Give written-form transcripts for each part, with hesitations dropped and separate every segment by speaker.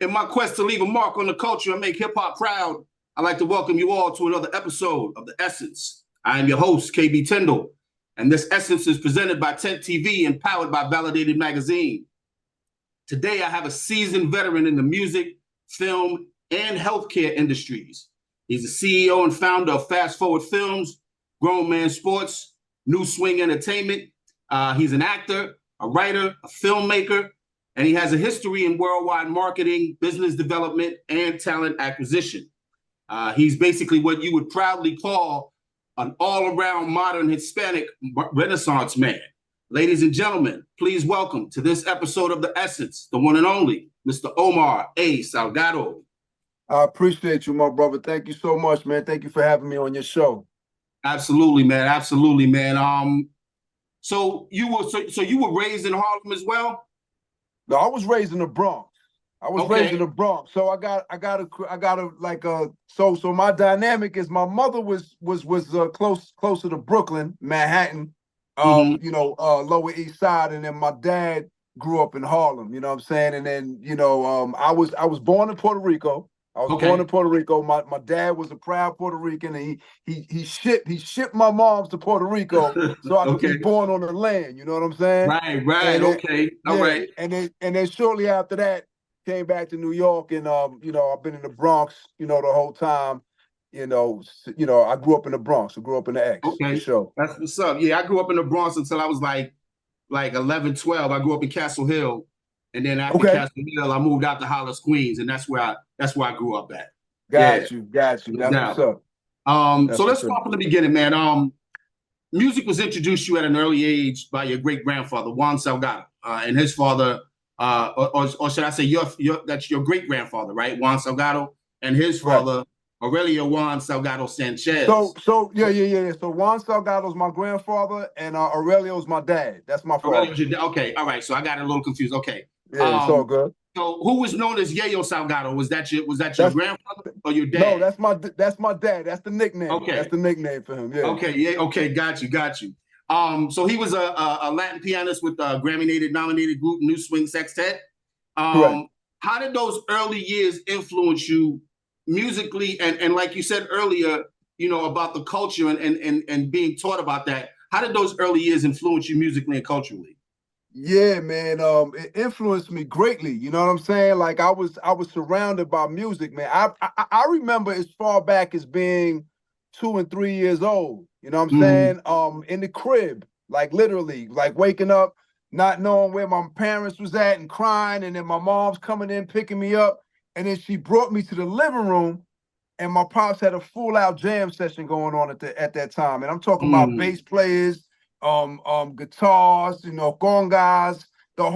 Speaker 1: In my quest to leave a mark on the culture and make hip-hop proud, I'd like to welcome you all to another episode of The Essence. I am your host, KB Tyndall, and this Essence is presented by Tent TV and powered by Validated Magazine. Today, I have a seasoned veteran in the music, film, and healthcare industries. He's the CEO and founder of Fast Forward Films, Grown Man Sports, New Swing Entertainment. He's an actor, a writer, a filmmaker, and he has a history in worldwide marketing, business development, and talent acquisition. He's basically what you would proudly call an all-around modern Hispanic Renaissance man. Ladies and gentlemen, please welcome to this episode of The Essence, the one and only, Mr. Omarr A. Salgado.
Speaker 2: I appreciate you, my brother. Thank you so much, man. Thank you for having me on your show.
Speaker 1: Absolutely, man. Absolutely, man. So you were raised in Harlem as well?
Speaker 2: No, I was raised in the Bronx. Raised in the Bronx. So so my dynamic is my mother was closer to Brooklyn, Manhattan, Lower East Side, and then my dad grew up in Harlem, you know what I'm saying? And then, I was born in Puerto Rico. Born in Puerto Rico. My dad was a proud Puerto Rican, and he shipped my moms to Puerto Rico so I could be born on the land. You know what I'm saying?
Speaker 1: Right. All right.
Speaker 2: And then shortly after that, came back to New York, and I've been in the Bronx, the whole time. I grew up in the Bronx. I grew up in the X.
Speaker 1: Okay,
Speaker 2: for sure.
Speaker 1: That's what's up. Yeah, I grew up in the Bronx until I was like 11, 12. I grew up in Castle Hill. And then after Castle Hill, I moved out to Hollis, Queens, and that's where I grew up at.
Speaker 2: Got you. That's what's up.
Speaker 1: So let's start from the beginning, man. Music was introduced to you at an early age by your great grandfather, Juan Salgado, and his father, or should I say that's your great grandfather, right? Juan Salgado, and his father, Aurelio Juan Salgado Sanchez.
Speaker 2: So Juan Salgado's my grandfather, and Aurelio's my dad. That's my father.
Speaker 1: Aurelio's your dad. Okay, all right. So I got it a little confused. Okay.
Speaker 2: Yeah, it's all good.
Speaker 1: So who was known as Yayo Salgado? Was that your grandfather or your dad?
Speaker 2: No, that's my dad. That's the nickname.
Speaker 1: Okay.
Speaker 2: That's the nickname for him. Yeah.
Speaker 1: Okay, yeah, okay, got you. So he was a Latin pianist with a Grammy-nominated group New Swing Sextet. How did those early years influence you musically and like you said earlier, about the culture and being taught about that? How did those early years influence you musically and culturally?
Speaker 2: Yeah, man. It influenced me greatly. You know what I'm saying? Like I was surrounded by music, man. I remember as far back as being 2 and 3 years old. You know what I'm saying? In the crib, like literally, like waking up, not knowing where my parents was at and crying, and then my mom's coming in picking me up, and then she brought me to the living room, and my pops had a full-out jam session going on at that time, and I'm talking about bass players, guitars, congas, the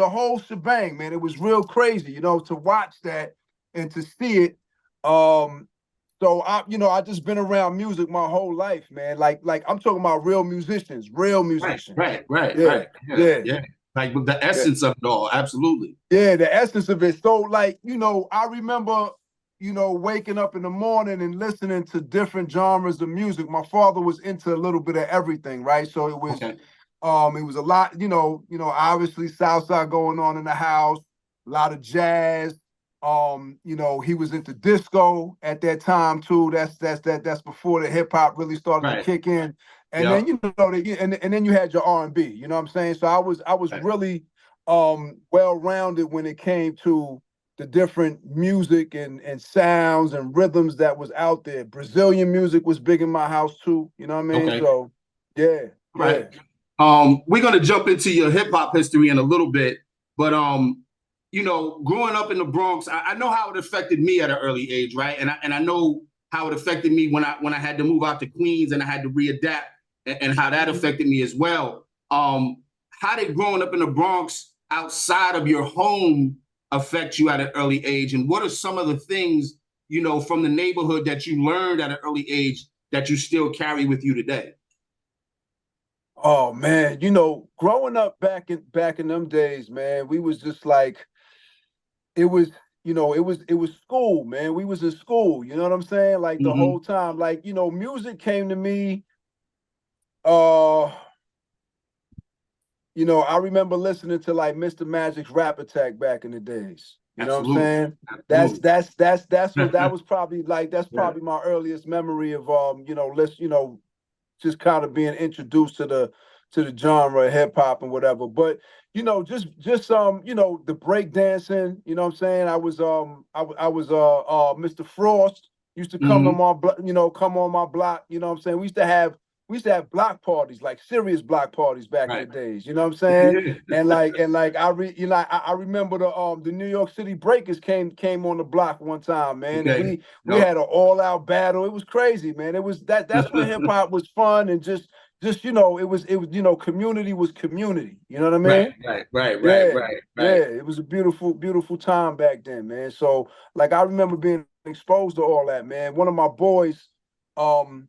Speaker 2: whole shebang, man. It was real crazy, to watch that and to see it. So I just been around music my whole life, man. Like I'm talking about real musicians.
Speaker 1: Right. Yeah. Like with the essence of it all, absolutely.
Speaker 2: Yeah, the essence of it. So like, I remember, waking up in the morning and listening to different genres of music. My father was into a little bit of everything, right? So it was it was a lot, obviously Southside going on in the house, a lot of jazz. He was into disco at that time too. That's before the hip hop really started to kick in. And then and then you had your R&B, you know what I'm saying? So I was really well-rounded when it came to the different music and sounds and rhythms that was out there. Brazilian music was big in my house too, you know what I mean?
Speaker 1: Okay.
Speaker 2: So yeah.
Speaker 1: Right. We're gonna jump into your hip hop history in a little bit, but growing up in the Bronx, I know how it affected me at an early age, right? And I know how it affected me when I had to move out to Queens and I had to readapt, and how that affected me as well. How did growing up in the Bronx outside of your home affect you at an early age? And what are some of the things, from the neighborhood that you learned at an early age that you still carry with you today?
Speaker 2: Oh man, growing up back in them days, man, we was just like, it was school, man. We was in school, you know what I'm saying? Like the whole time, like, music came to me. I remember listening to like Mr. Magic's Rap Attack back in the days. You know what I'm
Speaker 1: Absolutely.
Speaker 2: saying?
Speaker 1: Absolutely.
Speaker 2: That's what that was probably like. That's
Speaker 1: Yeah.
Speaker 2: probably my earliest memory of just kind of being introduced to the genre of hip hop and whatever. But just the break dancing. You know what I'm saying? I was Mr. Frost used to come on
Speaker 1: Hmm.
Speaker 2: my come on my block. You know what I'm saying? We used to have block parties, like serious block parties back in the
Speaker 1: Right.
Speaker 2: days. You know what I'm
Speaker 1: Yeah.
Speaker 2: saying?
Speaker 1: Yeah.
Speaker 2: And I remember the New York City Breakers came on the block one time, man, and
Speaker 1: Okay.
Speaker 2: we
Speaker 1: Yep.
Speaker 2: had an all out battle. It was crazy, man. It was that's when hip hop was fun and just it was community was community. You know what I
Speaker 1: Right.
Speaker 2: mean?
Speaker 1: Right. Right. Right.
Speaker 2: Yeah,
Speaker 1: Right.
Speaker 2: yeah.
Speaker 1: Right.
Speaker 2: It was a beautiful time back then, man. So like I remember being exposed to all that, man. One of my boys, um,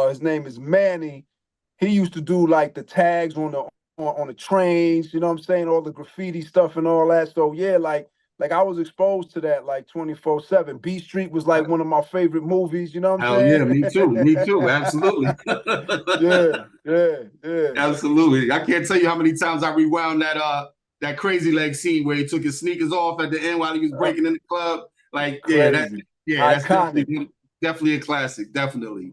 Speaker 2: his name is Manny. He used to do like the tags on the trains, you know what I'm saying? All the graffiti stuff and all that. So yeah, like I was exposed to that like 24/7. B Street was like one of my favorite movies, you know what I'm
Speaker 1: Hell yeah,
Speaker 2: saying?
Speaker 1: me too. Me too. Absolutely.
Speaker 2: Yeah, yeah.
Speaker 1: Absolutely. I can't tell you how many times I rewound that crazy leg scene where he took his sneakers off at the end while he was
Speaker 2: Uh,
Speaker 1: breaking in the club. Like,
Speaker 2: Crazy.
Speaker 1: that's
Speaker 2: Iconic.
Speaker 1: definitely a classic. Definitely.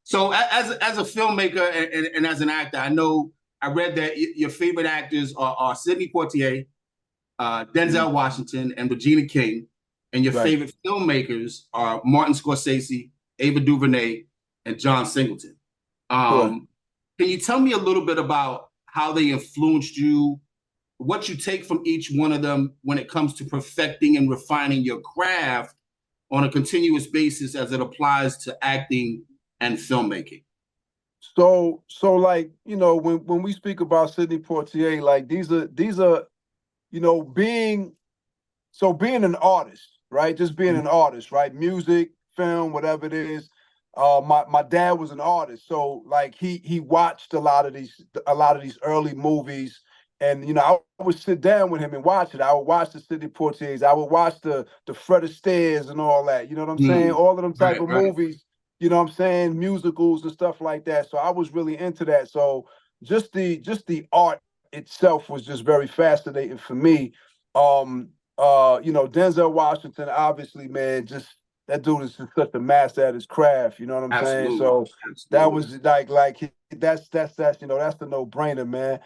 Speaker 1: So as a filmmaker and as an actor, I know I read that your favorite actors are Sidney Poitier,
Speaker 2: Mhm.
Speaker 1: Denzel Washington, and Regina King, and your
Speaker 2: Right.
Speaker 1: favorite filmmakers are Martin Scorsese, Ava DuVernay, and John Singleton.
Speaker 2: Correct.
Speaker 1: Can you tell me a little bit about how they influenced you, what you take from each one of them when it comes to perfecting and refining your craft on a continuous basis as it applies to acting and filmmaking?
Speaker 2: So like, when we speak about Sidney Poitier, like these are, being being an artist, right? Just being an artist, right? Music, film, whatever it is. My dad was an artist, so like he watched a lot of these early movies, and I would sit down with him and watch it. I would watch the Sidney Poitiers, I would watch the Fred Astaires and all that. You know what I'm saying?
Speaker 1: Mm,
Speaker 2: All of them type
Speaker 1: right,
Speaker 2: of
Speaker 1: right.
Speaker 2: movies. You know what I'm saying? Musicals and stuff like that. So I was really into that. So just the art itself was just very fascinating for me. Um, Denzel Washington, obviously, man, just that dude is just such a master at his craft. You know what I'm saying?
Speaker 1: Absolutely.
Speaker 2: So that
Speaker 1: Absolutely.
Speaker 2: was that's that's the no brainer, man.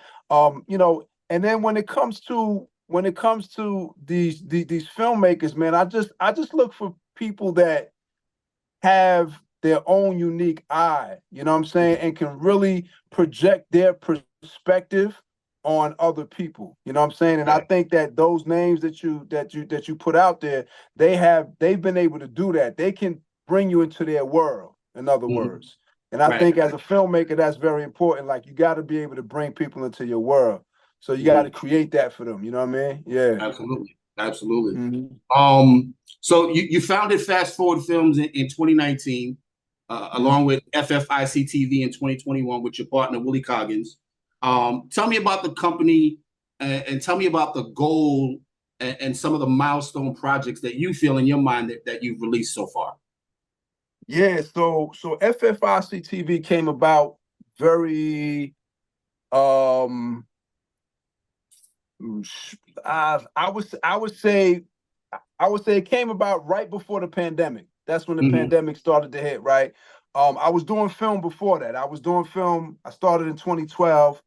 Speaker 2: And then when it comes to these filmmakers, man, I just look for people that have their own unique eye, you know what I'm saying, and can really project their perspective on other people. You know what I'm saying? And I
Speaker 1: Right.
Speaker 2: think that those names that you put out there, they've been able to do that. They can bring you into their world, in other
Speaker 1: Mhm.
Speaker 2: words. And I
Speaker 1: Right.
Speaker 2: think as a filmmaker, that's very important. Like you got to be able to bring people into your world. So you got to
Speaker 1: Mhm.
Speaker 2: create that for them. You know what I mean? Yeah.
Speaker 1: Absolutely. Absolutely.
Speaker 2: Hmm.
Speaker 1: So you founded Fast Forward Films in 2019,
Speaker 2: Hmm.
Speaker 1: along with FFICTV in 2021 with your partner, Willie Coggins. Tell me about the company and tell me about the goal and some of the milestone projects that you feel in your mind that you've released so far.
Speaker 2: Yeah. So FFICTV came about very um I would say it came about right before the pandemic. That's when the
Speaker 1: Hmm.
Speaker 2: pandemic started to hit, right? I was doing film before that. I started in 2012.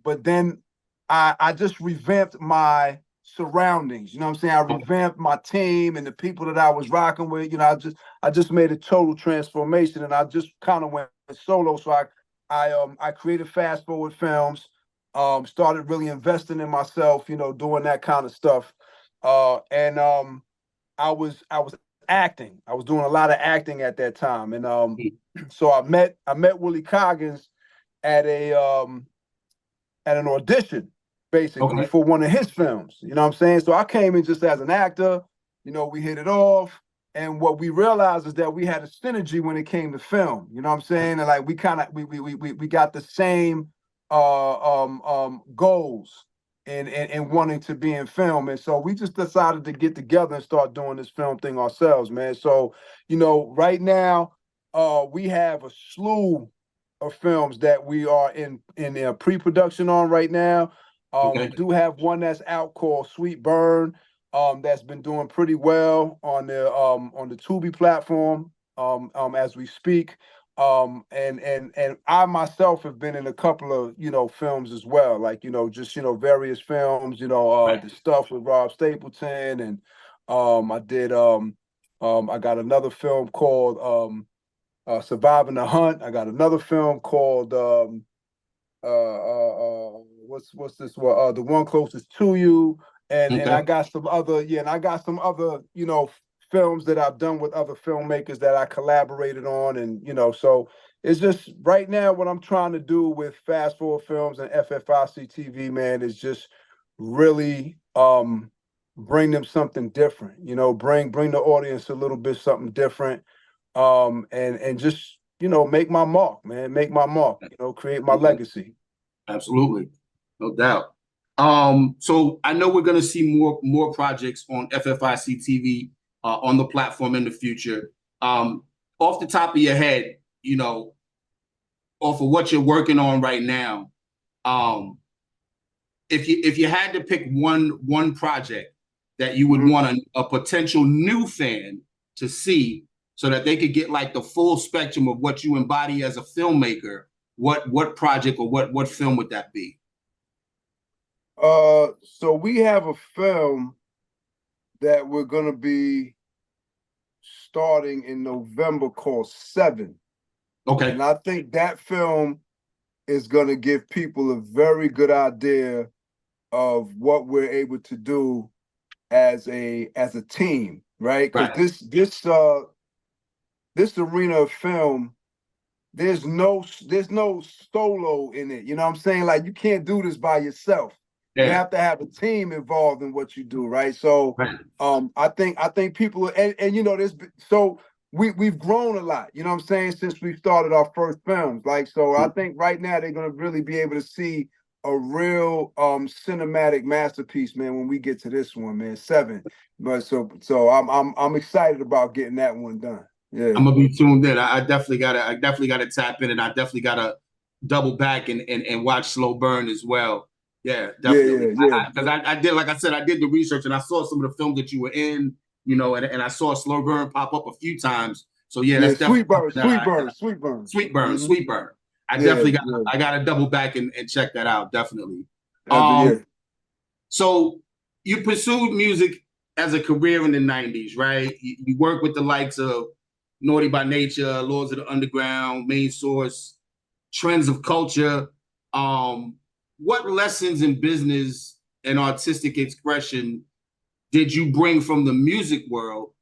Speaker 2: But then I just revamped my surroundings. You know what I'm saying? I
Speaker 1: Okay.
Speaker 2: revamped my team and the people that I was rocking with. I just made a total transformation, and I just kind of went solo. So I created Fast Forward Films. Started really investing in myself. Doing that kind of stuff. And I was acting. I was doing a lot of acting at that time, and so I met Willie Coggins at a at an audition, basically,
Speaker 1: Okay.
Speaker 2: for one of his films. You know what I'm saying? So I came in just as an actor. We hit it off. And what we realized is that we had a synergy when it came to film. You know what I'm saying? And like we kind of we got the same goals in wanting to be in film. And so we just decided to get together and start doing this film thing ourselves, man. So, right now, we have a slew of films that we are in pre-production on right now. We do have one that's out called Sweet Burn, that's been doing pretty well on the Tubi platform, as we speak. And I myself have been in a couple of, films as well, like, just, various films, the stuff with Rob Stapleton, and I got another film called Surviving the Hunt. I got another film called what's this one? The One Closest to You, and I got some other, and I got some other, films that I've done with other filmmakers that I collaborated on, and so it's just right now what I'm trying to do with Fast Forward Films and FFICTV, man, is just really bring them something different, bring the audience a little bit something different, and just make my mark, man, make my mark, create my legacy.
Speaker 1: Absolutely, no doubt. So I know we're going to see more projects on FFICTV on the platform in the future. Off the top of your head, off of what you're working on right now, if you had to pick one project that you would want a potential new fan to see, so that they could get like the full spectrum of what you embody as a filmmaker, what project or what film would that be?
Speaker 2: So we have a film that we're gonna be starting in November called Seven.
Speaker 1: Okay.
Speaker 2: And I think that film is gonna give people a very good idea of what we're able to do as a team, right? Because this arena of film, there's no solo in it. You know what I'm saying? Like, you can't do this by yourself. You have to have a team involved in what you do, right? So I think people, and this, so we've grown a lot, you know what I'm saying, since we started our first films. Like, so I think right now they're gonna really be able to see a real cinematic masterpiece, man, when we get to this one, man, Seven. But so I'm excited about getting that one done. Yeah,
Speaker 1: I'm gonna be tuned in. I definitely gotta tap in, and I definitely gotta double back and watch Slow Burn as well. Yeah, definitely. Because I did, like I said, I did the research and I saw some of the films that you were in, and I saw Slow Burn pop up a few times. So that's definitely Sweet Burn. I definitely I gotta double back and check that out, definitely. So you pursued music as a career in the 90s, right? You worked with the likes of Naughty by Nature, Lords of the Underground, Main Source, Trends of Culture. What lessons in business and artistic expression did you bring from the music world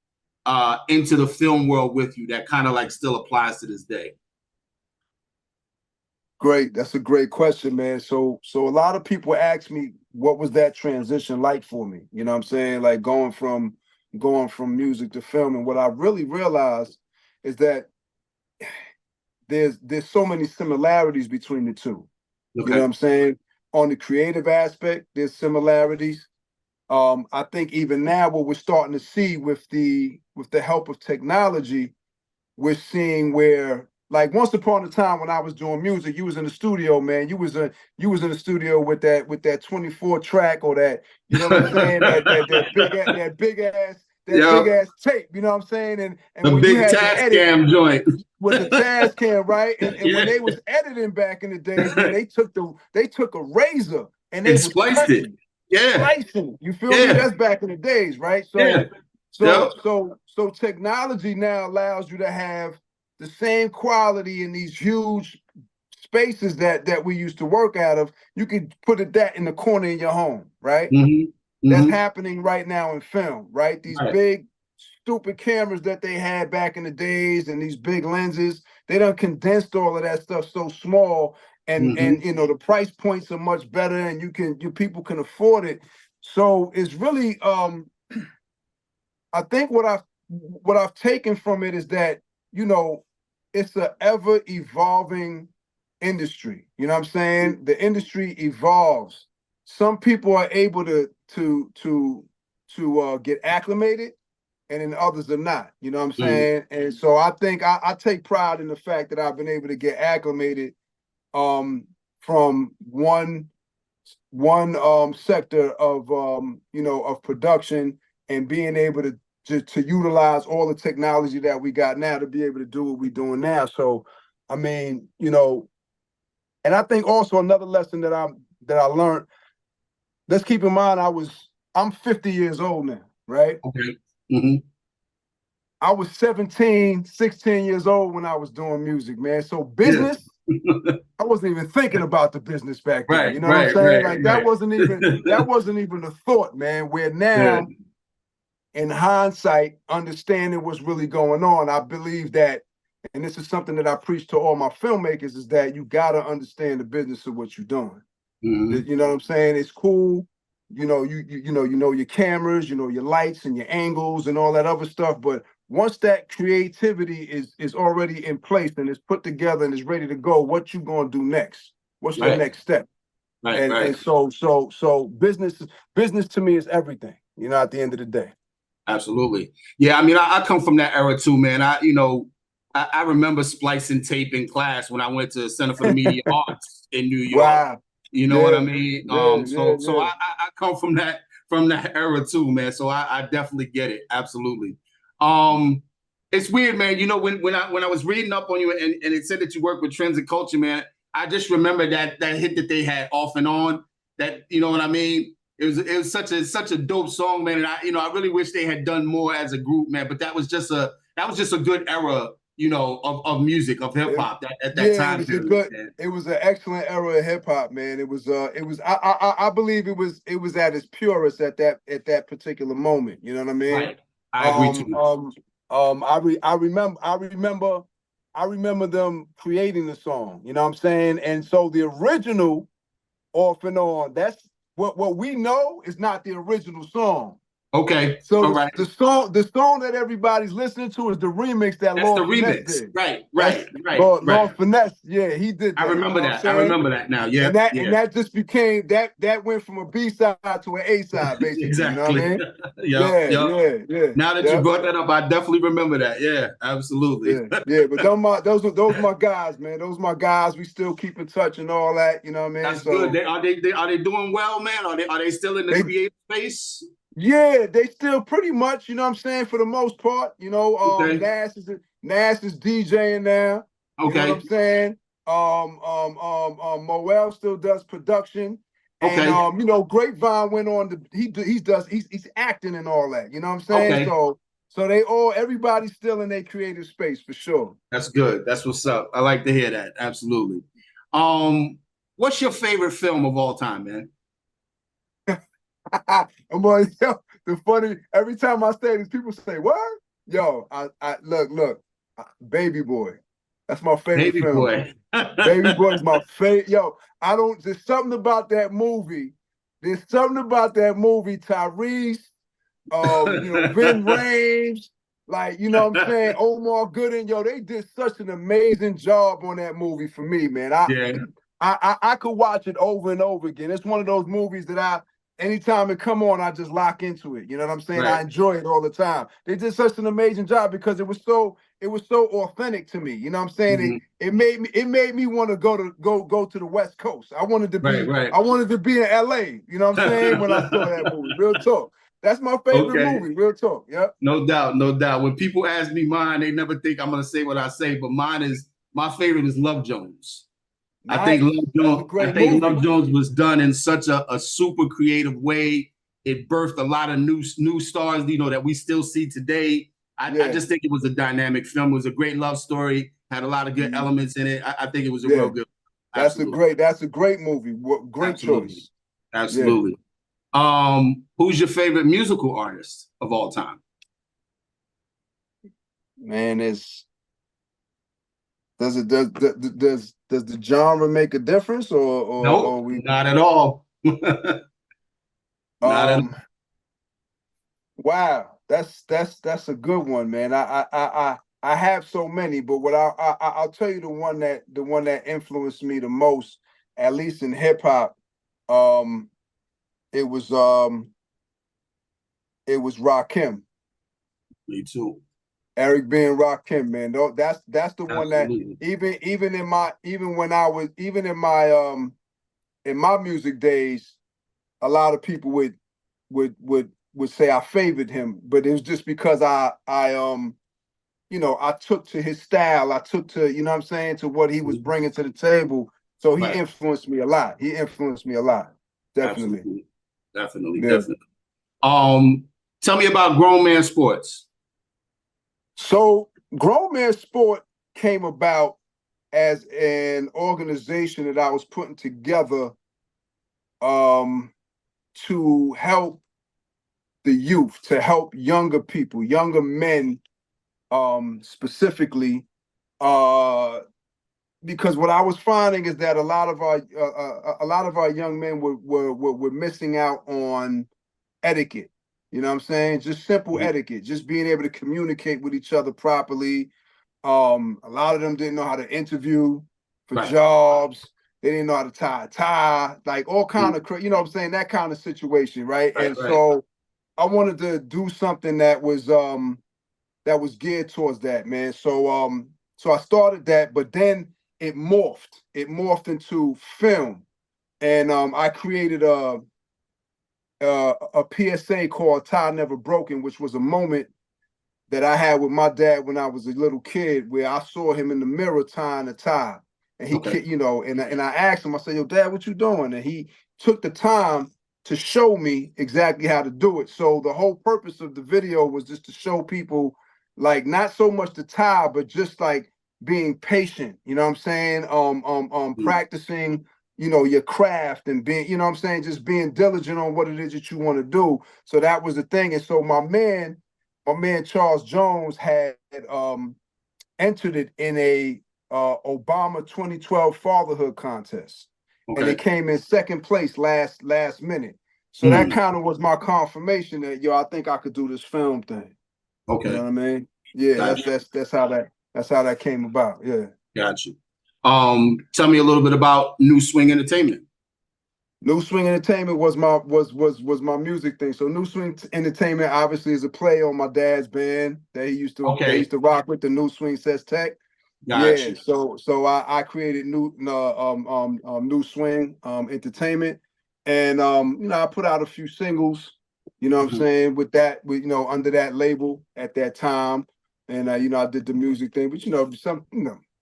Speaker 1: into the film world with you that kind of like still applies to this day?
Speaker 2: Great. That's a great question, man. So a lot of people ask me, what was that transition like for me? You know what I'm saying? Like going from music to film. And what I really realized is that there's so many similarities between the two. You know what I'm saying? On the creative aspect, there's similarities. I think even now what we're starting to see with the help of technology, we're seeing where, like, once upon a time when I was doing music, you was in the studio, man. You was in the studio with that 24 track, or that, you know what I'm saying? that big ass tape, you know what I'm saying? And
Speaker 1: the
Speaker 2: when
Speaker 1: big
Speaker 2: you had
Speaker 1: Tascam joint
Speaker 2: with the Tascam, right? And when they was editing back in the days, man, they took a razor and they
Speaker 1: spliced it.
Speaker 2: Slicing. You feel me? That's back in the days, right? So technology now allows you to have the same quality in these huge spaces that we used to work out of. You can put that in the corner in your home, right? That's happening right now in film, right? These big, stupid cameras that they had back in the days, and these big lenses, they done condensed all of that stuff so small, and the price points are much better, and people can afford it. So it's really, I think what I've taken from it is that, it's an ever evolving industry. You know what I'm saying? The industry evolves. Some people are able to get acclimated, and then others are not. You know what I'm saying? And so I think I take pride in the fact that I've been able to get acclimated from one sector of of production, and being able to utilize all the technology that we got now to be able to do what we're doing now. So, I mean, and I think also another lesson that I learned. Let's keep in mind, I'm 50 years old now, right?
Speaker 1: Okay. Mm-hmm.
Speaker 2: I was 17, 16 years old when I was doing music, man. So business, yeah. I wasn't even thinking about the business back then.
Speaker 1: Right,
Speaker 2: You know what I'm saying?
Speaker 1: right,
Speaker 2: Like
Speaker 1: right.
Speaker 2: that wasn't even a thought, man. Where now, in hindsight, understanding what's really going on, I believe that, and this is something that I preach to all my filmmakers, is that you gotta understand the business of what you're doing. Mm-hmm. You know what I'm saying? It's cool. You know your cameras, your lights and your angles and all that other stuff. But once that creativity is already in place and is put together and is ready to go, what you gonna do next? What's your next step?
Speaker 1: Right,
Speaker 2: and so business to me is everything, at the end of the day.
Speaker 1: Absolutely. Yeah, I mean, I come from that era too, man. I remember splicing tape in class when I went to Center for the Media Arts in New York.
Speaker 2: Wow.
Speaker 1: You know what I mean? So I come from that era too, man. So I definitely get it. Absolutely. It's weird, man. When I was reading up on you and it said that you work with Trends and Culture, man, I just remember that hit that they had Off and On. That, you know what I mean? It was such a dope song, man. And I really wish they had done more as a group, man. But that was just a good era, of music, of hip hop at that time.
Speaker 2: It was an excellent era of hip hop, man. I believe it was at its purest at that particular moment. You know what I mean?
Speaker 1: Right. I agree too.
Speaker 2: I remember them creating the song. You know what I'm saying? And so the original Off and On, that's what we know is not the original song.
Speaker 1: Okay.
Speaker 2: So the song that everybody's listening to is the remix that Lord Finesse did.
Speaker 1: Right.
Speaker 2: Lord Finesse, yeah, he did that.
Speaker 1: I remember that. I remember that now. Yeah.
Speaker 2: And that just became that went from a B side to an A side, basically.
Speaker 1: Exactly.
Speaker 2: You know what I mean? Yeah.
Speaker 1: Now that you brought that up, I definitely remember that. Yeah, absolutely.
Speaker 2: Yeah. But those my guys, man. Those my guys. We still keep in touch and all that. You know what I mean?
Speaker 1: That's good. Are they doing well, man? Are they still in the creative space?
Speaker 2: Yeah, they still pretty much, you know what I'm saying, for the most part. Nas is DJing now.
Speaker 1: Okay.
Speaker 2: You know what I'm saying? Moel still does production.
Speaker 1: Okay.
Speaker 2: And Grapevine went on to he's acting and all that. You know what I'm saying?
Speaker 1: Okay.
Speaker 2: So everybody's still in their creative space for sure.
Speaker 1: That's good. That's what's up. I like to hear that. Absolutely. What's your favorite film of all time, man?
Speaker 2: The funny, every time I say this, people say, "What?" Yo, I look, Baby Boy. That's my favorite
Speaker 1: film. Boy.
Speaker 2: Baby Boy is my favorite. Yo, there's something about that movie. Tyrese, Vin Rames, like, you know what I'm saying? Omarr Gooding, yo, they did such an amazing job on that movie for me, man. I could watch it over and over again. It's one of those movies that anytime it come on, I just lock into it. You know what I'm saying? Right. I enjoy it all the time. They did such an amazing job because it was so authentic to me. You know what I'm saying? Mm-hmm. It made me want to go to the West Coast. I wanted to be I wanted to be in LA. You know what I'm saying? When I saw that movie. Real talk. That's my favorite movie. Real talk. Yeah.
Speaker 1: No doubt. When people ask me mine, they never think I'm gonna say what I say, but my favorite is Love Jones. Nice. I think Love Jones was done in such a super creative way. It birthed a lot of new stars, that we still see today. I just think it was a dynamic film. It was a great love story. Had a lot of good elements in it. I think it was a real good.
Speaker 2: That's a great movie. Great choice.
Speaker 1: Absolutely. Who's your favorite musical artist of all time?
Speaker 2: Man, does the genre make a difference, or
Speaker 1: nope, not at all. Not at all.
Speaker 2: Wow, that's a good one, man. I have so many, but what I'll tell you the one that influenced me the most, at least in hip hop, it was Rakim.
Speaker 1: Me too.
Speaker 2: Eric B. and Rakim, man. That's the one that even in my music days, a lot of people would say I favored him, but it was just because I took to his style. I took to, you know what I'm saying, to what he was bringing to the table. So he influenced me a lot. He influenced me a lot. Definitely.
Speaker 1: Absolutely. Definitely. Tell me about Grown Man Sports.
Speaker 2: So Grown Man Sport came about as an organization that I was putting together to help the youth, to help younger people, younger men, specifically, because what I was finding is that a lot of our young men were missing out on etiquette. You know what I'm saying? Just simple etiquette, just being able to communicate with each other properly. A lot of them didn't know how to interview for jobs. They didn't know how to tie a tie, like all kind of, you know what I'm saying? That kind of situation, right? So I wanted to do something that was geared towards that, man. So so I started that, but then it morphed into film, and I created a PSA called "Tie Never Broken," which was a moment that I had with my dad when I was a little kid, where I saw him in the mirror tying a tie, and he, and I asked him, I said, "Yo, Dad, what you doing?" And he took the time to show me exactly how to do it. So the whole purpose of the video was just to show people, like, not so much the tie, but just like being patient. You know what I'm saying? Practicing, your craft, and being, you know what I'm saying, just being diligent on what it is that you want to do. So that was the thing. And so my man Charles Jones had entered it in a Obama 2012 fatherhood contest, and it came in second place last minute. So that kind of was my confirmation that, I think I could do this film thing.
Speaker 1: Okay,
Speaker 2: you know what I mean? Yeah, that's how that came about. Yeah.
Speaker 1: Got you. Tell me a little bit about New Swing Entertainment.
Speaker 2: New Swing Entertainment was my music thing. So New Swing Entertainment obviously is a play on my dad's band that he used to rock with, the New Swing Sets Tech.
Speaker 1: Got you.
Speaker 2: So I created New Swing Entertainment, and I put out a few singles, you know what I'm saying, with under that label at that time, and I did the music thing, but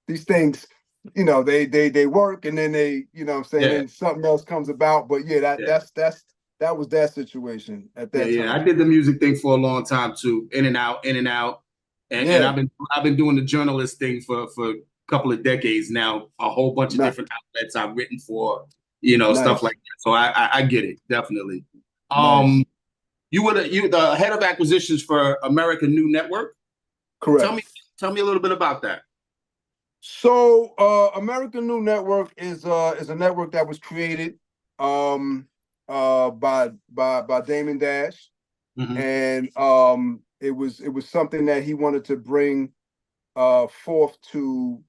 Speaker 2: these things, they work, and then they, what I'm saying, then something else comes about. But that was that situation at that time.
Speaker 1: Yeah, I did the music thing for a long time too, in and out. And I've been doing the journalist thing for a couple of decades now. A whole bunch of different outlets I've written for, stuff like that. So I get it, definitely. You were the head of acquisitions for American New Network.
Speaker 2: Correct.
Speaker 1: Tell me a little bit about that.
Speaker 2: So American New Network is a network that was created by Damon Dash, and it was something that he wanted to bring forth to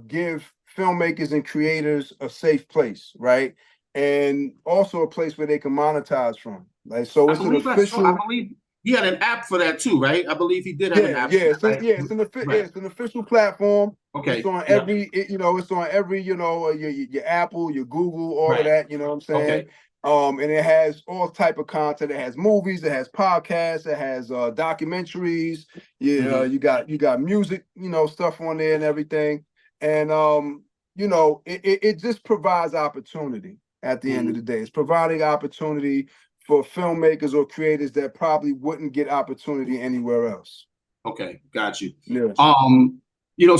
Speaker 2: give filmmakers and creators a safe place, right? And also a place where they can monetize from. Like, so it's an official.
Speaker 1: I believe he had an app for that too, right? I believe he did have an app.
Speaker 2: It's an official platform.
Speaker 1: Okay.
Speaker 2: It's on every, it's on every, your Apple, your Google, all of that. You know what I'm saying? And it has all type of content. It has movies, it has podcasts, it has documentaries. You got music, stuff on there and everything. And it just provides opportunity at the end of the day. It's providing opportunity for filmmakers or creators that probably wouldn't get opportunity anywhere else.
Speaker 1: Okay, got you.
Speaker 2: Yes.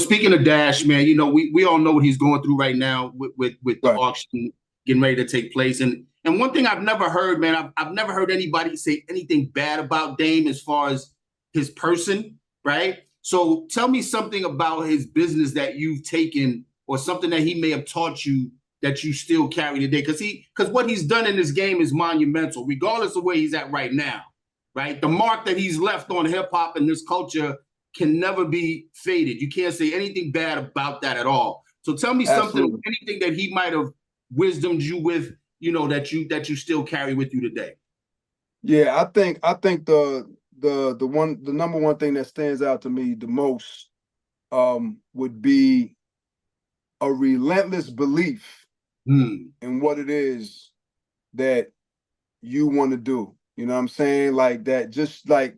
Speaker 1: Speaking of Dash, man, we all know what he's going through right now with the auction getting ready to take place. And one thing I've never heard, man, I've never heard anybody say anything bad about Dame as far as his person, right? So tell me something about his business that you've taken, or something that he may have taught you that you still carry today. Because what he's done in this game is monumental, regardless of where he's at right now, right? The mark that he's left on hip hop and this culture can never be faded. You can't say anything bad about that at all. So tell me something, anything that he might have wisdomed you with, that you still carry with you today.
Speaker 2: Yeah, I think the number one thing that stands out to me the most would be a relentless belief and what it is that you want to do. You know what I'm saying? Like that, just like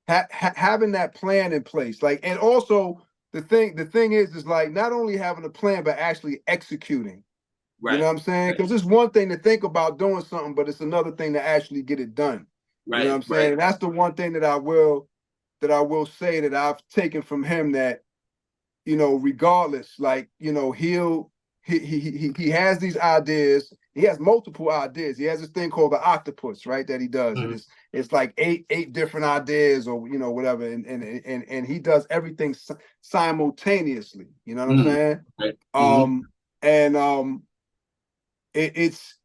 Speaker 2: having that plan in place. Like, and also the thing is like not only having a plan, but actually executing.
Speaker 1: Right.
Speaker 2: You know what I'm saying? Because it's one thing to think about doing something, but it's another thing to actually get it done.
Speaker 1: Right.
Speaker 2: You know what I'm saying? And that's the one thing that I will say that I've taken from him, that, you know, regardless, like, you know, he has these ideas. He has multiple ideas. He has this thing called the octopus, right? That he does. And it's like eight different ideas, or, you know, whatever. And he does everything simultaneously. You know what I'm saying?
Speaker 1: Right.
Speaker 2: It's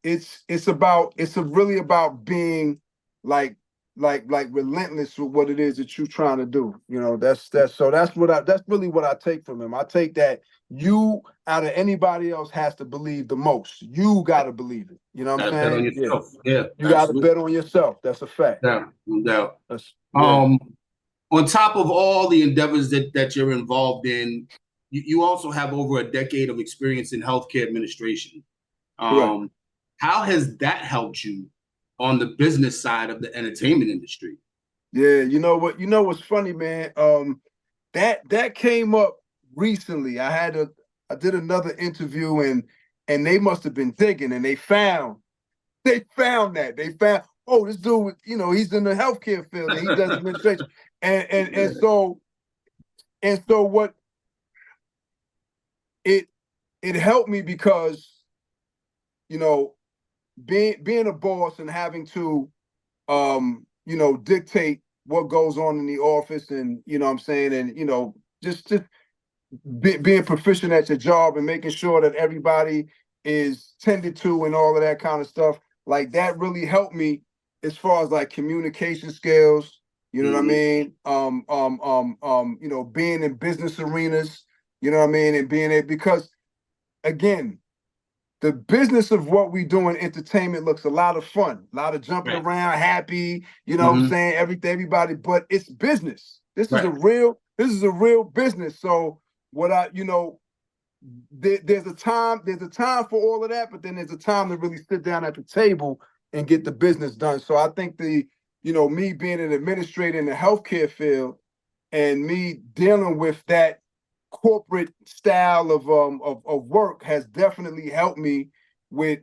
Speaker 2: really about being like relentless with what it is that you're trying to do. You know, that's really what I take from him. I take that you, out of anybody else, has to believe the most. You got to believe it. You know what I'm saying?
Speaker 1: Bet on yourself. Yeah.
Speaker 2: You got to bet on yourself. That's a fact.
Speaker 1: Yeah, no doubt. On top of all the endeavors that you're involved in, you also have over a decade of experience in healthcare administration. How has that helped you on the business side of the entertainment industry?
Speaker 2: Yeah, you know what's funny, man? That came up recently. I did another interview, and they must have been digging, and they found that. Oh, this dude, you know, he's in the healthcare field and he does administration. And so what it helped me, because, you know, being a boss and having to you know, dictate what goes on in the office, and, you know what I'm saying, and, you know, just being proficient at your job and making sure that everybody is tended to and all of that kind of stuff. Like, that really helped me as far as like communication skills, you know what I mean? You know, being in business arenas, you know what I mean, and being able, because again, the business of what we do in entertainment looks a lot of fun, a lot of jumping around, happy, you know what I'm saying, everybody, but it's business. This is a real business. So you know, there's a time for all of that, but then there's a time to really sit down at the table and get the business done. So I think you know, me being an administrator in the healthcare field and me dealing with that corporate style of work has definitely helped me with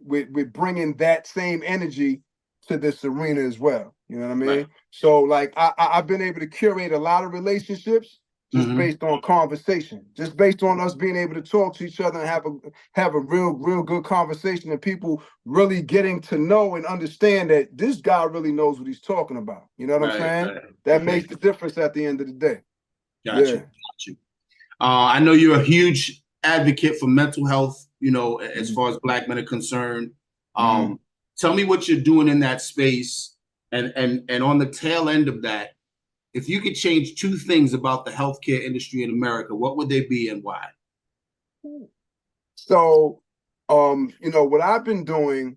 Speaker 2: bringing that same energy to this arena as well. You know what I mean? So like I've been able to curate a lot of relationships just based on conversation, just based on us being able to talk to each other and have a real good conversation, and people really getting to know and understand that this guy really knows what he's talking about. You know what I'm saying? That makes the difference at the end of the day.
Speaker 1: Got you. I know you're a huge advocate for mental health, you know, as far as Black men are concerned. Tell me what you're doing in that space, and on the tail end of that, if you could change two things about the healthcare industry in America, what would they be and why?
Speaker 2: So, you know, what I've been doing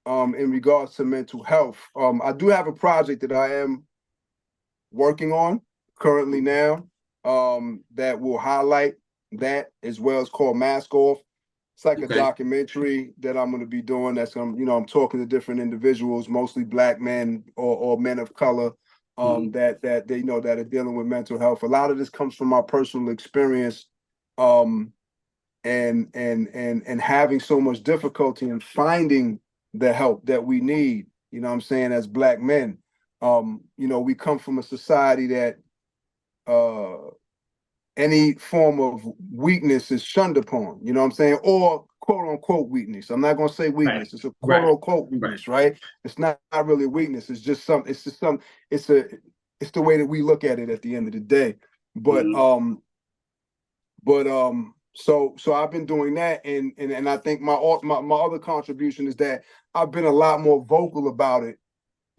Speaker 2: in regards to mental health, I do have a project that I am working on currently now, that will highlight that as well. It's called Mask Off. It's like a documentary that I'm going to be doing. That's you know, I'm talking to different individuals, mostly Black men or men of color, that they, you know, that are dealing with mental health. A lot of this comes from my personal experience, and having so much difficulty in finding the help that we need. You know what I'm saying? As Black men, you know, we come from a society that any form of weakness is shunned upon, you know what I'm saying? Or quote unquote weakness. I'm not gonna say weakness, it's a quote unquote weakness, right? It's not really a weakness, it's the way that we look at it at the end of the day. But so I've been doing that, and I think my other contribution is that I've been a lot more vocal about it.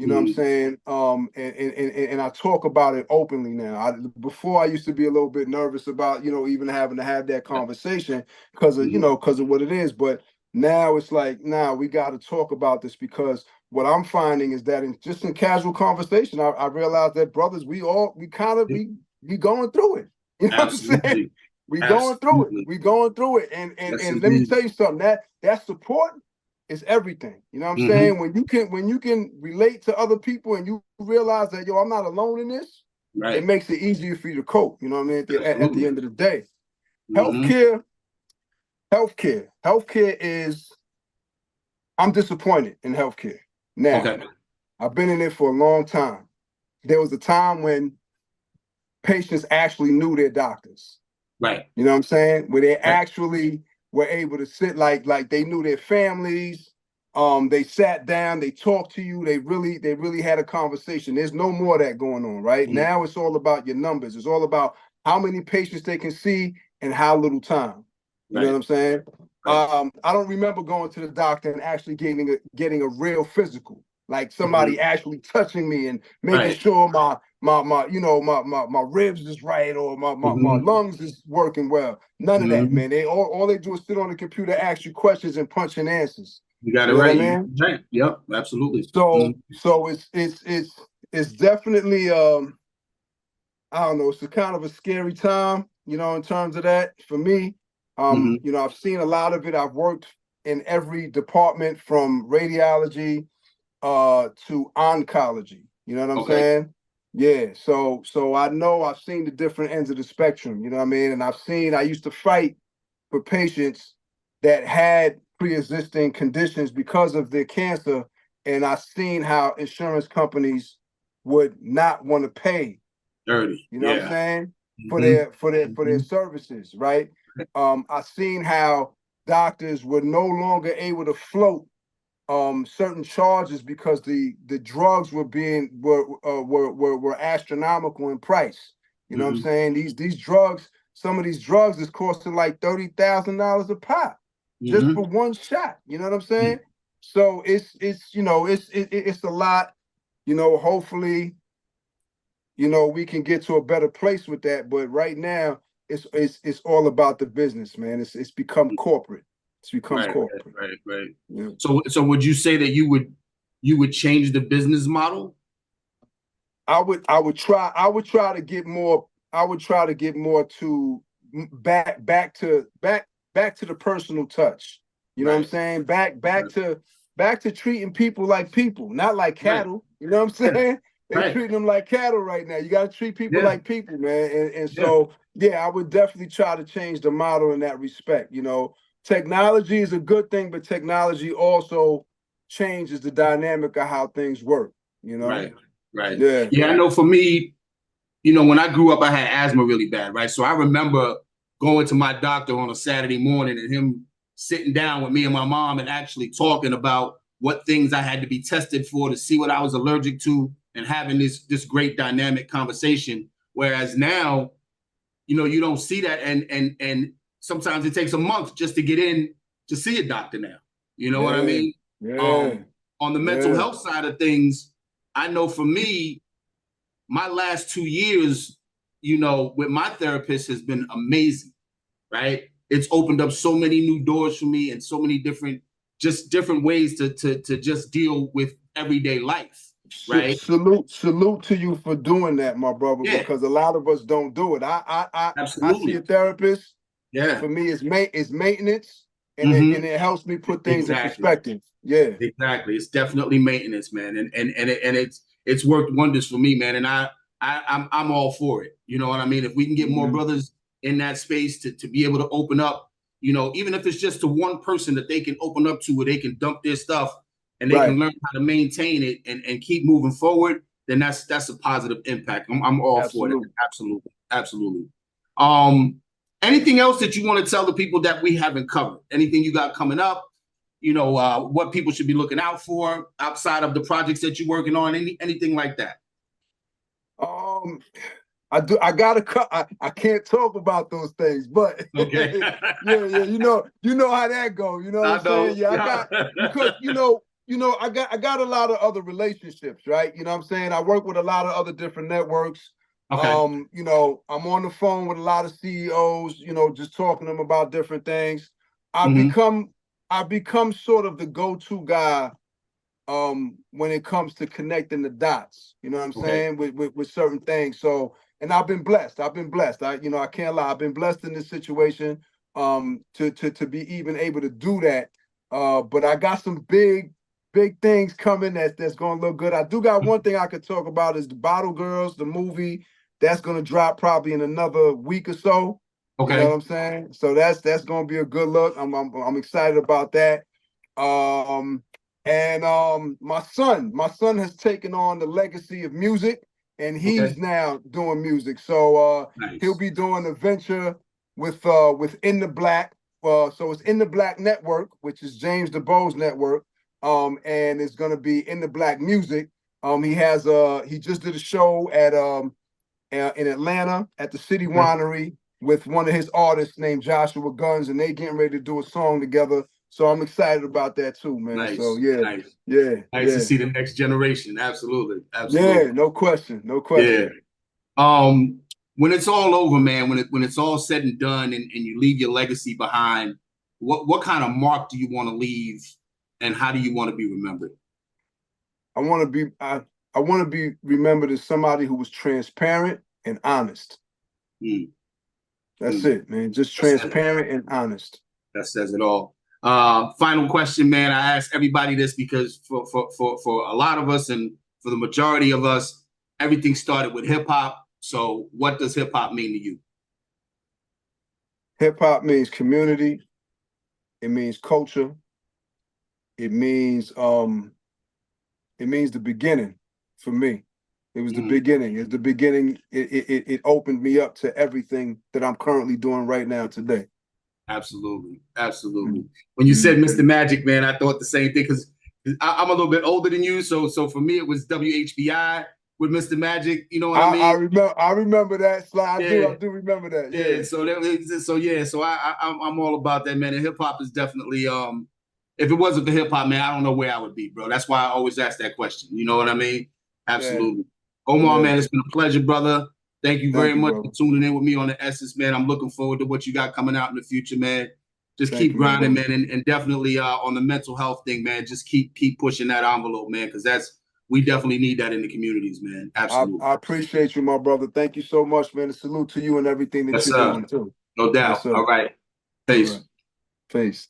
Speaker 2: You know what I'm saying? And I talk about it openly now. Before I used to be a little bit nervous about, you know, even having to have that conversation because of, you know, because of what it is. But now it's like, now we got to talk about this, because what I'm finding is that just in casual conversation, I realized that brothers, we going through it. You know what I'm saying? We going through it.
Speaker 1: Absolutely.
Speaker 2: We going through it. And
Speaker 1: Yes,
Speaker 2: let me
Speaker 1: indeed.
Speaker 2: tell you something. That support is everything. You know what I'm saying? When you can relate to other people and you realize that, yo, I'm not alone in this, it makes it easier for you to cope. You know what I mean? At the end of the day. Healthcare is, I'm disappointed in healthcare. Now, I've been in it for a long time. There was a time when patients actually knew their doctors.
Speaker 1: Right.
Speaker 2: You know what I'm saying? Where they actually were able to sit like they knew their families. They sat down, they talked to you, they really had a conversation. There's no more of that going on, right? Now it's all about your numbers. It's all about how many patients they can see and how little time. You know what I'm saying? I don't remember going to the doctor and actually getting a real physical, like somebody actually touching me and making sure my ribs is right or my lungs is working well. None of that, man. All they do is sit on the computer, ask you questions and punch in answers.
Speaker 1: You got it right, man. Right. Yep, absolutely.
Speaker 2: So it's definitely I don't know, it's a kind of a scary time, you know, in terms of that for me. You know, I've seen a lot of it. I've worked in every department from radiology to oncology. You know what I'm saying? Yeah. So I know I've seen the different ends of the spectrum, you know what I mean? And I used to fight for patients that had pre-existing conditions because of their cancer. And I've seen how insurance companies would not want to pay.
Speaker 1: Dirty.
Speaker 2: You know what I'm saying? For their services, right? I've seen how doctors were no longer able to float certain charges because the drugs were astronomical in price. You know what I'm saying? These drugs, some of these drugs is costing like $30,000 a pop just for one shot. You know what I'm saying? So it's a lot. You know, hopefully, you know, we can get to a better place with that. But right now, it's all about the business, man. It's become corporate. It's become corporate.
Speaker 1: Right.
Speaker 2: Yeah.
Speaker 1: So would you say that you would change the business model?
Speaker 2: I would try to get more. I would try to get more to back to the personal touch. You know what I'm saying? Back to treating people like people, not like cattle. You know what I'm saying? They're treating them like cattle right now. You got to treat people like people, man. And so, yeah, I would definitely try to change the model in that respect. You know, technology is a good thing, but technology also changes the dynamic of how things work. You know?
Speaker 1: Right.
Speaker 2: Yeah.
Speaker 1: I know for me, you know, when I grew up, I had asthma really bad, right? So I remember going to my doctor on a Saturday morning and him sitting down with me and my mom and actually talking about what things I had to be tested for to see what I was allergic to and having this great dynamic conversation. Whereas now, you know, you don't see that. And sometimes it takes a month just to get in to see a doctor now. You know what I mean? On the mental health side of things, I know for me, my last 2 years, you know, with my therapist has been amazing, right? It's opened up so many new doors for me and so many different ways to just deal with everyday life, right?
Speaker 2: Salute to you for doing that, my brother, because a lot of us don't do it. I see a therapist.
Speaker 1: Yeah.
Speaker 2: For me, it's maintenance, and it helps me put things in perspective. Yeah.
Speaker 1: Exactly. It's definitely maintenance, man. And it's worked wonders for me, man. And I'm all for it. You know what I mean? If we can get more brothers in that space to be able to open up, you know, even if it's just to one person that they can open up to where they can dump their stuff and they can learn how to maintain it and keep moving forward, then that's a positive impact. I'm all for it. Absolutely. Anything else that you want to tell the people that we haven't covered? Anything you got coming up? You know, what people should be looking out for outside of the projects that you're working on? Anything like that?
Speaker 2: I gotta cut. I can't talk about those things, but
Speaker 1: okay.
Speaker 2: You know how that goes. You know what I'm saying? Yeah, I got because I got a lot of other relationships, right? You know what I'm saying? I work with a lot of other different networks.
Speaker 1: Okay.
Speaker 2: You know, I'm on the phone with a lot of CEOs, you know, just talking to them about different things. I've become sort of the go-to guy when it comes to connecting the dots, you know what I'm saying, with certain things. So and I've been blessed. I've been blessed. I can't lie. I've been blessed in this situation to be even able to do that. But I got some big things coming that's going to look good. I do got one thing I could talk about is the Bottle Girls, the movie that's going to drop probably in another week or so.
Speaker 1: Okay.
Speaker 2: You know what I'm saying? So that's going to be a good look. I'm excited about that. My son has taken on the legacy of music, and he's now doing music. So
Speaker 1: nice.
Speaker 2: He'll be doing a venture with In the Black. So it's In the Black Network, which is James DeBoe's network. And it's gonna be In the Black Music. He just did a show at in Atlanta at the City Winery with one of his artists named Joshua Guns, and they getting ready to do a song together. So I'm excited about that too, man.
Speaker 1: Nice.
Speaker 2: So yeah,
Speaker 1: nice to see the next generation. Absolutely.
Speaker 2: Yeah, no question.
Speaker 1: Yeah. When it's all over, man, when it's all said and done, and you leave your legacy behind, what kind of mark do you want to leave, and how do you want to be remembered?
Speaker 2: I want to be remembered as somebody who was transparent and honest. That's it, man. Just transparent and honest.
Speaker 1: That says it all. Final question, man. I ask everybody this because for a lot of us and for the majority of us, everything started with hip hop. So what does hip hop mean to you?
Speaker 2: Hip hop means community. It means culture. It means the beginning for me. It was the beginning. It's the beginning. It opened me up to everything that I'm currently doing right now today.
Speaker 1: Absolutely. When you said Mr. Magic, man, I thought the same thing because I'm a little bit older than you. So for me, it was WHBI with Mr. Magic. You know what I mean?
Speaker 2: I remember that. I do remember that. Yeah.
Speaker 1: So I'm all about that, man. And hip hop is definitely if it wasn't for hip hop, man, I don't know where I would be, bro. That's why I always ask that question. You know what I mean? Absolutely. Yeah. Omarr, man, it's been a pleasure, brother. Thank you very much for tuning in with me on The Essence, man. I'm looking forward to what you got coming out in the future, man. Just keep grinding, man, and definitely on the mental health thing, man. Just keep pushing that envelope, man, because we definitely need that in the communities, man. Absolutely.
Speaker 2: I appreciate you, my brother. Thank you so much, man. A salute to you and everything that you're doing too.
Speaker 1: No doubt. All right. Peace.
Speaker 2: Peace.